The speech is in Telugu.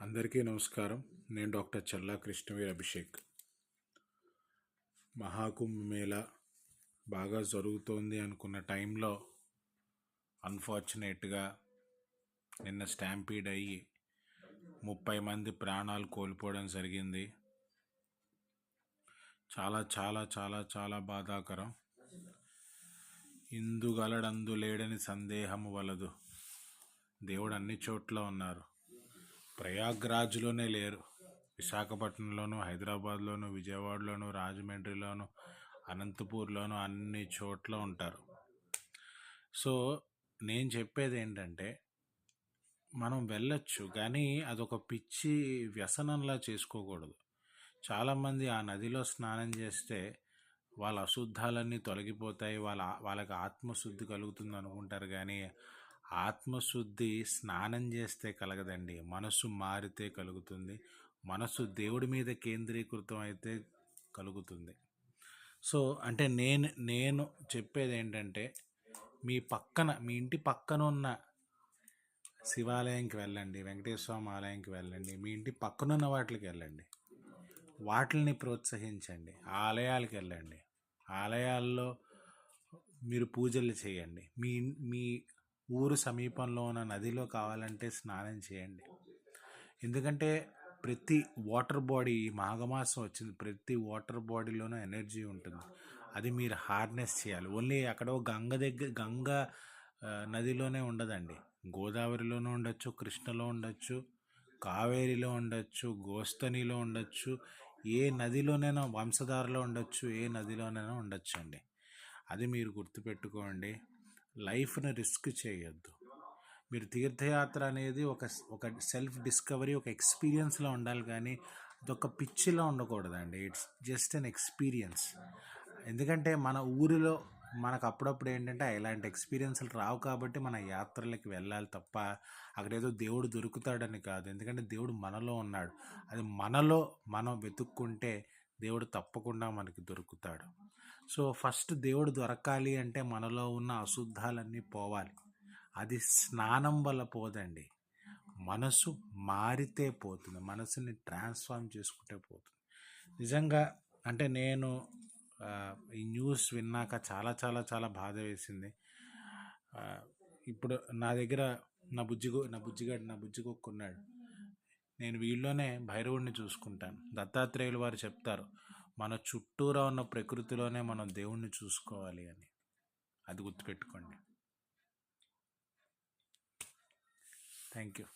అందరికీ నమస్కారం. నేను డాక్టర్ చల్లా కృష్ణవీర్ అభిషేక్. మహాకుంభ్ మేళా బాగా జరుగుతోంది అనుకున్న టైంలో అన్ఫార్చునేట్గా నిన్న స్టాంపీడ్ అయ్యి 30 మంది ప్రాణాలు కోల్పోవడం జరిగింది. చాలా చాలా చాలా చాలా బాధాకరం. ఇందుగలడందు లేడని సందేహము వలదు. దేవుడు అన్ని చోట్ల ఉన్నారు. ప్రయాగ్రాజ్లోనే లేరు. విశాఖపట్నంలోను, హైదరాబాద్లోను, విజయవాడలోను, రాజమండ్రిలోను, అనంతపూర్లోను అన్ని చోట్ల ఉంటారు. సో నేను చెప్పేది ఏంటంటే, మనం వెళ్ళొచ్చు, కానీ అదొక పిచ్చి వ్యసనంలా చేసుకోకూడదు. చాలామంది ఆ నదిలో స్నానం చేస్తే వాళ్ళ అశుద్ధాలన్నీ తొలగిపోతాయి, వాళ్ళకి ఆత్మశుద్ధి కలుగుతుంది అనుకుంటారు. కానీ ఆత్మశుద్ధి స్నానం చేస్తే కలగదండి, మనసు మారితే కలుగుతుంది. మనసు దేవుడి మీద కేంద్రీకృతం అయితే కలుగుతుంది. సో అంటే నేను చెప్పేది ఏంటంటే, మీ ఇంటి పక్కన ఉన్న శివాలయంకి వెళ్ళండి, వెంకటేశ్వర స్వామి ఆలయంకి వెళ్ళండి, మీ ఇంటి పక్కనున్న వాటికి వెళ్ళండి, వాటిని ప్రోత్సహించండి. ఆలయాలకు వెళ్ళండి, ఆలయాల్లో మీరు పూజలు చేయండి. మీ ఊరు సమీపంలో ఉన్న నదిలో కావాలంటే స్నానం చేయండి. ఎందుకంటే ప్రతి వాటర్ బాడీ, మాఘమాసం వచ్చింది, ప్రతి వాటర్ బాడీలోనూ ఎనర్జీ ఉంటుంది. అది మీరు హార్నెస్ చేయాలి. ఓన్లీ అక్కడో గంగ నదిలోనే ఉండదండి. గోదావరిలోనూ ఉండొచ్చు, కృష్ణలో ఉండొచ్చు, కావేరిలో ఉండొచ్చు, గోస్తనిలో ఉండొచ్చు, ఏ నదిలోనైనా, వంశధారలో ఉండొచ్చు, ఏ నదిలోనైనా ఉండొచ్చు అండి. అది మీరు గుర్తుపెట్టుకోండి. లైఫ్ని రిస్క్ చేయొద్దు. మీరు తీర్థయాత్ర అనేది ఒక సెల్ఫ్ డిస్కవరీ, ఒక ఎక్స్పీరియన్స్లో ఉండాలి, కానీ అదొక పిచ్చిలో ఉండకూడదండి. It's just an experience. ఎందుకంటే మన ఊరిలో మనకు అప్పుడప్పుడు ఏంటంటే ఇలాంటి ఎక్స్పీరియన్స్లు రావు, కాబట్టి మన యాత్రలకు వెళ్ళాలి తప్ప అక్కడేదో దేవుడు దొరుకుతాడని కాదు. ఎందుకంటే దేవుడు మనలో ఉన్నాడు. అది మనలో మనం వెతుక్కుంటే దేవుడు తప్పకుండా మనకి దొరుకుతాడు. సో ఫస్ట్ దేవుడు దొరకాలి అంటే మనలో ఉన్న అశుద్ధాలన్నీ పోవాలి. అది స్నానం వల్ల పోదండి, మనసు మారితే పోతుంది, మనసుని ట్రాన్స్ఫార్మ్ చేసుకుంటే పోతుంది. నిజంగా అంటే నేను ఈ న్యూస్ విన్నాక చాలా చాలా చాలా బాధ వేసింది. ఇప్పుడు నా దగ్గర నా బుజ్జిగొక్క ఉన్నాడు. నేను వీళ్ళలోనే భైరవుడిని చూసుకుంటాను. దత్తాత్రేయులు వారు చెప్తారు, మన చుట్టూరా ఉన్న ప్రకృతిలోనే మనం దేవుణ్ణి చూసుకోవాలి అని. అది గుర్తుపెట్టుకోండి. Thank you.